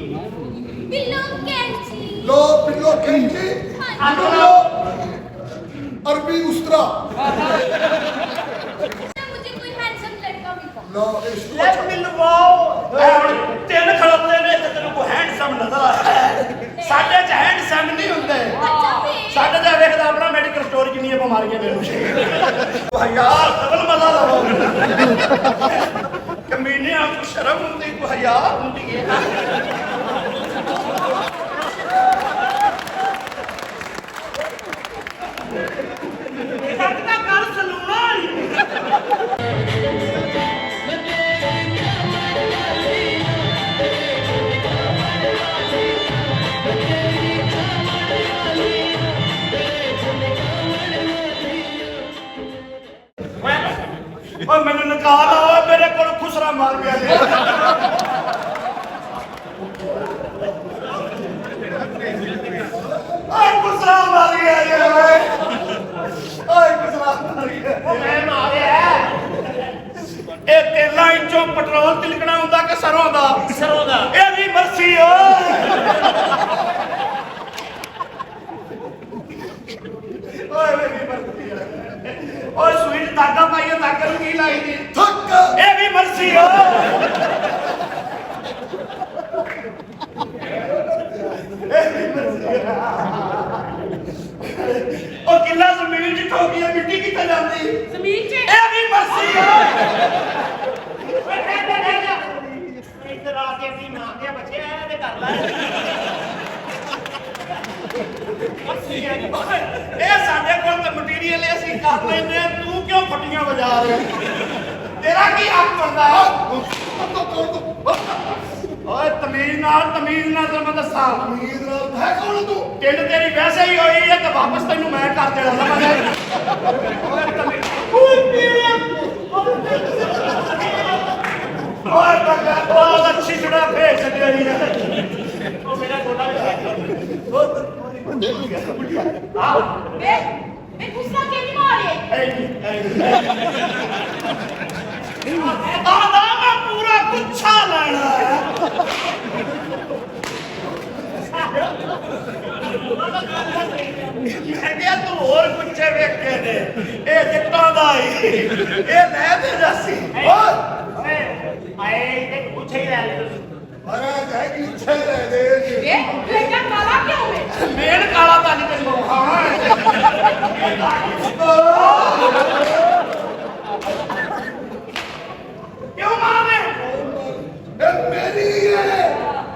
बिल्लो कैंची लो बिल्लो कैंची लो अरबी उस्तरा मुझे कोई हैंडसम लड़का मिला लो let me ਲਵਾਓ ਤਿੰਨ ਖੜੋਤੇ ਨੇ ਤੇ ਤੈਨੂੰ ਕੋਈ ਹੈਂਡਸਮ ਨਜ਼ਰ ਆਇਆ ਸਾਡੇ ਚ ਹੈਂਡਸਮ ਨਹੀਂ ਹੁੰਦੇ अच्छा फिर ਸਾਡੇ ਦਾ ਵੇਖਦਾ ਆਪਣਾ ਮੈਡੀਕਲ ਸਟੋਰ ਕਿੰਨੀਆਂ ਬਿਮਾਰੀਆਂ ਨੇ ਵਾਹ ਯਾਰ ਡਬਲ ਮਜ਼ਾ ਲਵੋ ਕਮੀਨੇ ਆਪ ਨੂੰ ਸ਼ਰਮ ਹੁੰਦੀ ਕੋ ਹਯਾ ਹੁੰਦੀ ਹੈ ਇਹਦਾ ਕਰ ਸਲੂਣਾ ਓਏ ਮੈਨੂੰ ਨਿਕਾਲ ਆ ਮੇਰੇ ਕੋਲ ਖੁਸਰਾ ਮਾਰ ਗਿਆ ਜੀ ਓਏ ਖੁਸਰਾ ਮਾਰ ਗਿਆ ਜੀ ਓਏ ਖੁਸਰਾ ਮਾਰ ਗਿਆ ਮੈਂ ਮਾਰਿਆ ਇਹ ਤੇਲਾਂ ਵਿੱਚੋਂ ਪੈਟਰੋਲ ਤਿਲਕਣਾ ਹੁੰਦਾ ਕਿ ਸਰੋਂ ਦਾ ਇਹ ਵੀ ਮਰਸੀ ਓਏ ਓਏ ਮੇਰੀ ਮਰਸੀ ਓਏ ਸੂਈ ਚ ਧਾਗਾ ਪਾਈਏ ਧਾਗੇ ਨੂੰ ਕੀ ਲਾਈਦੀ थक ਇਹ ਵੀ ਮਰਸੀ ਓ ਉਹ ਕਿੱਲਾ ਜ਼ਮੀਨ ਚ ਠੋਕੀ ਆ ਮਿੱਟੀ ਕਿੱਥੇ ਜਾਂਦੀ जमीन से ਇਹ ਵੀ ਮਰਸੀ ਓ ਇੱਧਰ ਆ ਕੇ ਵੀ ਮਾਂ ਦੇ ਬੱਚੇ ਆਏ ਤੇ ਕਰ ਲੈ ਇਹ ਸਾਡੇ ਕੋਲ ਤਾਂ ਮਟੀਰੀਅਲ ਅਸੀਂ ਕਰ ਲੈਂਦੇ ਆ ਤੂੰ ਕਿਉਂ ਫੱਟੀਆਂ ਵਜਾ ਰਿਹਾ ਤੇਰਾ ਕੀ ਹੱਕ ਬਣਦਾ ਹੈ ਓਏ ਤਮੀਜ਼ ਨਾਲ ਤੇ ਮੈਂ ਦੱਸਾਂ उम्मीद नाल है कौन तू ਟਿੰਡ ਤੇਰੀ ਵੈਸੇ ਹੀ ਹੋਈ ਹੈ ਤੇ ਵਾਪਸ ਤੈਨੂੰ ਮੈਂ ਕਰ ਦੇਣਾ ਸਮਝ ਓਏ ਤਮੀਜ਼ ਓਏ ਬੱਗਾ ਬਹੁਤ ਅੱਛੀ ਜੁੜਾ ਭੇਜ ਛੱਡਿਆ ਜੀ ਉਹ ਮੇਰਾ ਛੋਟਾ मैं गुस्सा के नहीं मारे ਆਦਾ ਮੈਂ ਪੂਰਾ ਗੁੱਛਾ ਲੈਣਾ ਹੈ ਮੈਂ ਕਿਹਾ ਤੂੰ ਹੋਰ ਗੁੱਛੇ ਵੇਖੇ ਨੇ ਇਹ ਜੱਟਾਂ ਦਾ ਹੀ ਇਹ ਲੈ ਦੇ ਜਾਸੀ ਓਏ ਓਏ ਆਏ ਤੇ ਪੁੱਛੇ ਹੀ ਲੈ ਲੈ अरे कह की इच्छा रह दे ये लड़का काला क्यों है ਮੇਨ ਕਾਲਾ ਤਾਂ ਨਹੀਂ ਤੈਨੂੰ ਖਾਣਾ ਕਿਉਂ ਮਾਰਦੇ ए मेरी है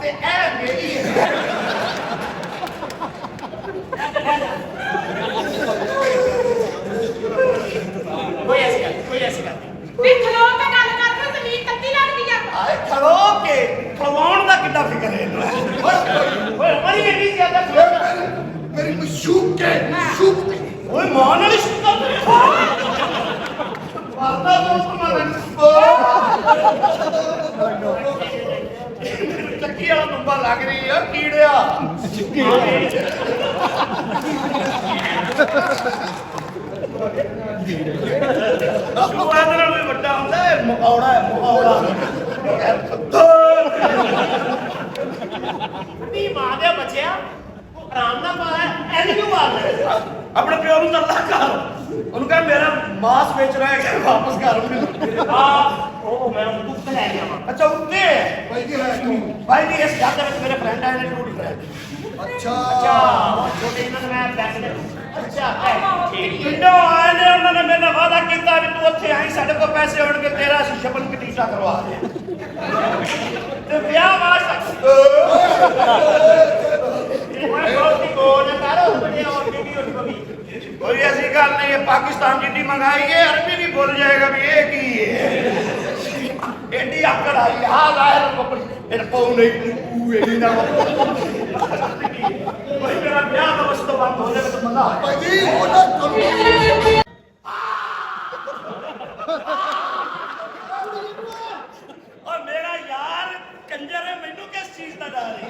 ਤੇ ਇਹ ਮੇਰੀ ਹੈ ਕੋਈ ਐਸੀ ਗੱਲ मैं खलो पे गल कर फिर जमीन कच्ची लगती है ਆਏ ਖੜੋ ਕੇ ਖਵਾਉਣ ਦਾ ਕਿੱਡਾ ਫਿਕਰ ਹੈ ਇਹਨੂੰ ਓਏ ਮਰੀ ਇੰਨੀ ਜ਼ਿਆਦਾ मेरी मशूक के मशूक ਓਏ ਮਾਂ ਨਾਲ ਹੀ ਸ਼ੁਕਰ ਕਰੇ ਵਾਰਦਾ ਤੋਂ ਸਮਾਨ ਚੱਕੀ ਵਾਲਾ ਬੰਬਾ ਲੱਗ ਰਹੀ ਆ ਕੀੜਿਆ ਤੂੰ ਆਦਰ ਨਾਲ ਵੀ ਵੱਡਾ ਹੁੰਦਾ ਹੈ ਮੁਹਾਵੜਾ ਹੈ ਮੁਹਾਵੜਾ ਨੀ ਮਾਂ ਦੇ ਬੱਚਿਆ ਉਹ ਆਰਾਮ ਨਾਲ ਮਾਰ ਐਨੀ ਕਿਉਂ ਮਾਰ ਲੈ ਆਪਣੇ ਪਿਓ ਨੂੰ ਤਰਲਾ ਕਰ ਉਹਨੂੰ ਕਹ ਮੇਰਾ ਮਾਸ ਵੇਚ ਰਿਹਾ ਹੈ ਵਾਪਸ ਕਰ ਮੈਨੂੰ ਆ ਉਹ ਮੈਂ ਉੱਤੇ ਲੈ ਗਿਆ ਵਾਂ ਅੱਛਾ ਉੱਤੇ ਹੈ भाई की है तू ਭਾਈ ਜੀ ਇਸ ਘਰ ਦੇ ਵਿੱਚ ਮੇਰੇ ਫਰੈਂਡ ਆਏ ਨੇ ਟੂਟੀ ਫਰੈਂਡ अच्छा ਛੋਟੇ ਇਹਨਾਂ ਨੂੰ ਮੈਂ ਪੈਸੇ ਦੇ ਅੱਛਾ ਠੀਕ ਪਿੰਡੋਂ ਆਏ ਨੇ ਉਹਨਾਂ ਨੇ ਮੇਰੇ ਨਾਲ ਵਾਅਦਾ ਕੀਤਾ ਵੀ ਤੂੰ ਉੱਥੇ ਆਈ ਸਾਡੇ ਕੋਲ ਪੈਸੇ ਹੋਣਗੇ ਤੇਰਾ ਅਸੀਂ ਸ਼ਬਲ ਕਟੀਸਾ ਕਰਵਾ ਦੇ ਤੇ ਵਿਆਹ ਵਾਸਤੇ ਮੈਂ ਬਹੁਤੀ ਕੋਲ ਕਰ ਬੜੇ ਔਰ ਬੀਬੀ ਉੱਠ ਗਈ ਕੋਈ ਐਸੀ ਗੱਲ ਨਹੀਂ ਹੈ ਪਾਕਿਸਤਾਨ ਜਿੱਡੀ ਮੰਗਾਈ ਹੈ ਅਰਬੀ ਵੀ ਭੁੱਲ ਜਾਏਗਾ ਵੀ ਇਹ ਕੀ ਹੈ ਐਡੀ ਆਕੜ ਆਈ ਆ ਜ਼ਾਹਿਰ ਕੋਪਰ ਇਹ ਪਾਉ ਨਹੀਂ ਤੂੰ ਇਹ ਨਾ ਕੋਈ ਮੇਰਾ ਵਿਆਹ ਦਾ ਵਸਤ ਬੰਦ ਹੋ ਜਾਵੇ ਤਾਂ ਮਜ਼ਾ ਆਏ भाई जी वो ना कम और मेरा यार कंजर है मैनू किस चीज का डर है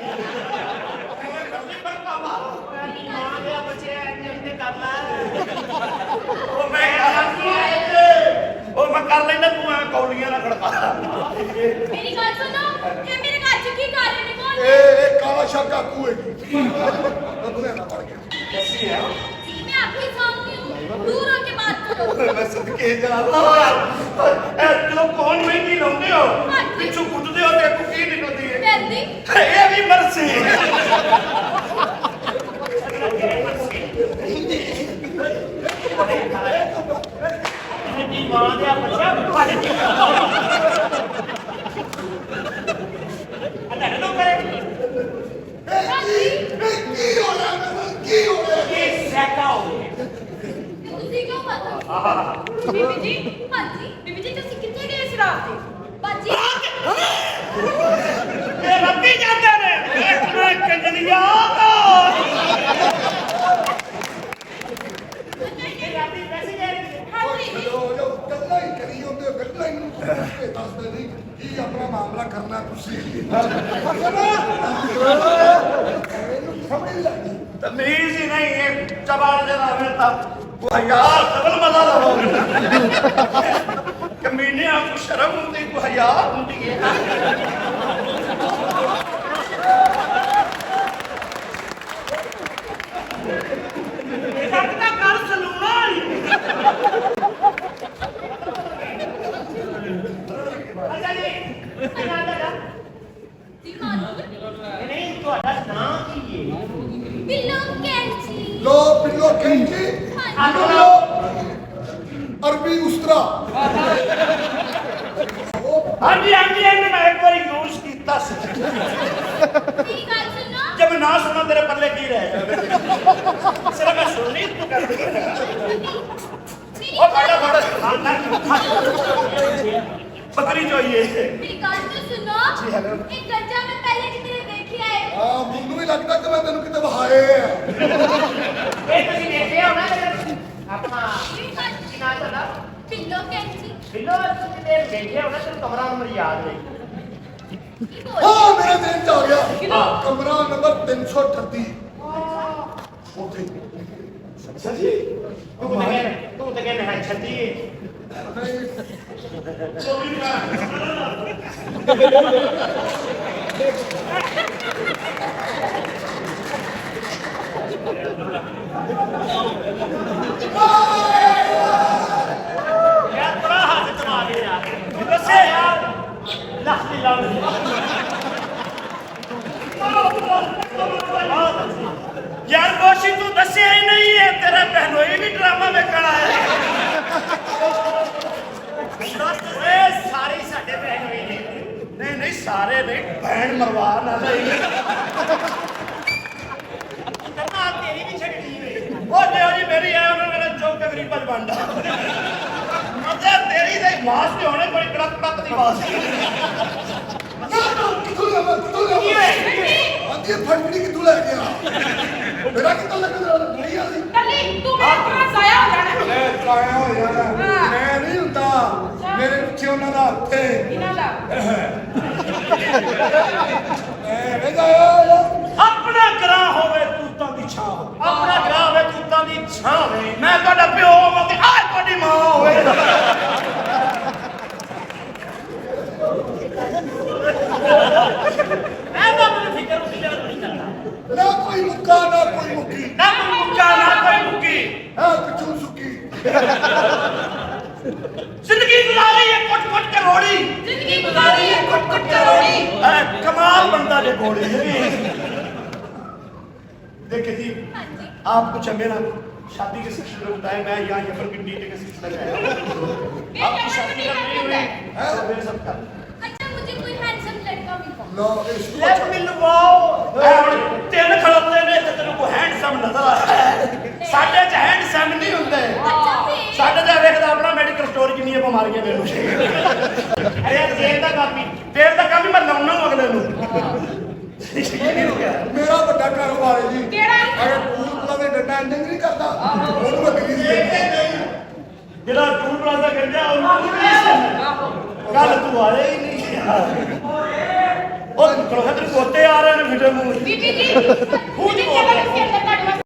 ਮਾਂ ਦੇ ਬੱਚੇ ਐਨੇ ਕਰ ਲੈ मैं कर लेना तू कौलियां ना खड़का मेरी गल सुनो ये मेरे घर च की कर रहे ने कौन ए आशा काकू है ना पड़ गया कैसी है मैं आपके सामने हूँ दूर होके बात करो मैं सदके जा रहा चलो कौन महंगी लाਉਂਦੇ ਹੋ ਪਿੱਛੋਂ ਕੁੱਟਦੇ ਹੋ ਤੇ ਕੀ ਨਿਕਲਦੀ ਹੈ मेहंदी ਇਹ ਵੀ ਮਰਸੀ ਦੀ ਮਾਂ ਦੇ ਬੱਚਾ ਫੜ ਕੇ ਅੰਦਰ ਨੂੰ ਕਰੇ की हो रहा है की हो रहा है ਇਹ ਸੈਕਾ ਹੋ ਗਿਆ ਤੁਸੀਂ ਕਿਉਂ ਪਤਾ ਬੀਬੀ ਜੀ ਹਾਂਜੀ ਬੀਬੀ ਜੀ ਤੁਸੀਂ ਕਿੱਥੇ ਗਏ ਸੀ ਰਾਤ ਦੇ ਬਾਜੀ ਇਹ ਰੱਬੀ ਜਾਂਦੇ ਨੇ ਇੱਕ ਮੈਂ ਕੰਜਲੀਆ ਇਹ ਰਾਤੀ ਪੈਸੇ ਦੇ ਰਹੇ चलो जो गल्ला ही करी होंदे गल्ला ही दसदे नहीं की अपना मामला करना तुसी समझ लगी तमीज ही नहीं है चबाड़ देना बेटा वो यार डबल मजा लो कमीने आपको शर्म होती को यार होती है ਦਾ ਕਰ ਸਲੂਣਾ ਅੱਛਾ ਜੀ ਅੱਛਾ ਦਾ ਜੀ ਮਾਨੂੰ ਨਹੀਂ ਤੁਹਾਡਾ ਨਾਂ ਕੀ ਹੈ ਬਿੱਲੋ ਕੈਂਚੀ लो पिल्लो कैंची हाँ। अरबी उस्तरा हाँ जी ਇਹਨੇ ਮੈਂ ਇੱਕ ਵਾਰੀ ਯੂਜ਼ ਕੀਤਾ ਸੀ मेरी ਗੱਲ सुनो जब ना सुना तेरे पल्ले की रह सिर्फ मैं सुननी तू कर मेरी ओ बड़ा बड़ा बकरी चाहिए मेरी ਗੱਲ तो सुनो जी, हेलो। एक गंजा में पहले कितने देखी है हाँ मुझे भी लगता कि मैं तेन किते बहाए हैं ਇਹ ਤੁਸੀਂ ਦੇਖਿਆ ਹੋਣਾ ਆਪਣਾ मेरी ਗੱਲ ਕੀ ਨਾਮ ਤੁਹਾਡਾ ਬਿੱਲੋ ਕੈਂਚੀ ਬਿੱਲੋ ਤੁਸੀਂ ਤੇ ਦੇਖਿਆ ਹੋਣਾ ਤੈਨੂੰ ਕਮਰਾ ਨੰਬਰ ਯਾਦ ਨਹੀਂ ਕੀ ਬੋਲ हाँ मेरे दिन च आ गया कमरा नंबर 338 ओके अच्छा जी ਤੂੰ ਤਾਂ ਕਹਿੰਦਾ ਹੈ ਛੱਡੀ ਯਾਰ ਬੜਾ ਹੱਥ ਚਲਾ ਦੇ ਯਾਰ ਦੱਸੇ ਯਾਰ ਲੱਖ ਦੀ ਲਾਉਂ यार गोशी तू दसिया ही नहीं है तेरा बहनोई भी ड्रामा में खड़ा है ਓਏ ਸਾਰੇ ਸਾਡੇ ਭੈਣ ਹੋਏ ਨੇ नहीं नहीं सारे नहीं बहन मरवा ना नहीं ਕਰਨਾ ਤੇਰੀ ਵੀ ਛੱਡਣੀ ਵੇ ओ जो जी मेरी है उन्होंने मेरा चौक का गरीब बनता मजा तेरी दे मास के होने कोई कड़क कड़क दी मास कितों लगा आंधी फटड़ी कितों ले गया मेरा कितों लग रहा नहीं आती ਕੱਲੀ ਤੂੰ ਮੇਰਾ ਆਪਣਾ ਜ਼ਾਇਆ ਹੋ ਜਾਣਾ मैं काया हो जाना हाँ। मैं नहीं हुंदा मेरे पीछे उन्हां दा हत्थ है ਇਹਨਾਂ ਦਾ मैं जाया अपना ग्रां होवे तूतां दी छां ਆਪਣਾ ਗ੍ਰਾਹ ਹੋਵੇ ਤੂਤਾਂ ਦੀ ਛਾਂ ਹੋਵੇ मैं ਤੁਹਾਡਾ ਪਿਓ ਹੋਵਾਂ ਤੇ ਆਹ ਤੁਹਾਡੀ ਮਾਂ ਹੋਵੇ ਮੈਂ ਤਾਂ ਮੈਨੂੰ ਫਿਕਰ ਉਸੇ ਜਗ੍ਹਾ ਨਹੀਂ ਕਰਦਾ ना कोई मुक्का ना कोई मुक्की ना कोई मुक्का ना कोई मुक्की हाँ पिछू सुकी जिंदगी गुजारी है कुट कुट के रोड़ी ਜ਼ਿੰਦਗੀ ਗੁਜ਼ਾਰੀ ਹੈ ਕੁੱਟ ਕੁੱਟ ਕੇ ਰੋਣੀ कमाल बनता जे घोड़ी देखिए जी ਹਾਂਜੀ आप कुछ हमें ना शादी के सिलसिले में बताएं मैं यहाँ यमन की डीटे के सिलसिले में आया हूँ। आपकी शादी कर नहीं हुई तो मेरे सब कर अच्छा मुझे कोई हैंडसम लड़का मिल लो इसको लेट मी लवाओ ਤਿੰਨ ਖੜੋਤੇ ਨੇ ਤੇ ਤੈਨੂੰ ਕੋਈ ਹੈਂਡਸਮ ਨਜ਼ਰ ਆਇਆ ਸਾਡੇ ਚ ਹੈਂਡਸਮ ਨਹੀਂ ਹੁੰਦੇ अच्छा फिर ਸਾਡੇ ਦਾ ਵੇਖਦਾ ਆਪਣਾ ਮੈਡੀਕਲ ਸਟੋਰ ਕਿੰਨੀਆਂ ਬਿਮਾਰੀਆਂ ਮੈਨੂੰ ਅਰੇ ਜੇਬ ਦਾ ਕਾਪੀ ਤੇਲ ਦਾ ਕੰਮ ਹੀ ਮੈਂ ਲਾਉਣਾ ਅਗਲੇ ਨੂੰ मेरा बड़ा कारोबार है जी ਕਿਹੜਾ अगर पूल पुला दे डंडा एंडिंग नहीं करता ਉਹਨੂੰ ਮੈਂ ਗਰੀਸ ਦੇ ਜਿਹੜਾ ਟੂਲ ਪਲਾਜ਼ਾ ਕਹਿੰਦਾ ਉਹਨੂੰ ਕੱਲ ਤੂੰ ਆਇਆ ਹੀ ਨਹੀਂ ਉਹ ਨਿਕਲੋ ਤੇਰੇ ਪੋਤੇ ਆ ਰਹੇ ਨੇ ਫਿਟੇ ਮੂੰਹ ਬੀਬੀ ਜੀ ਖੂਜ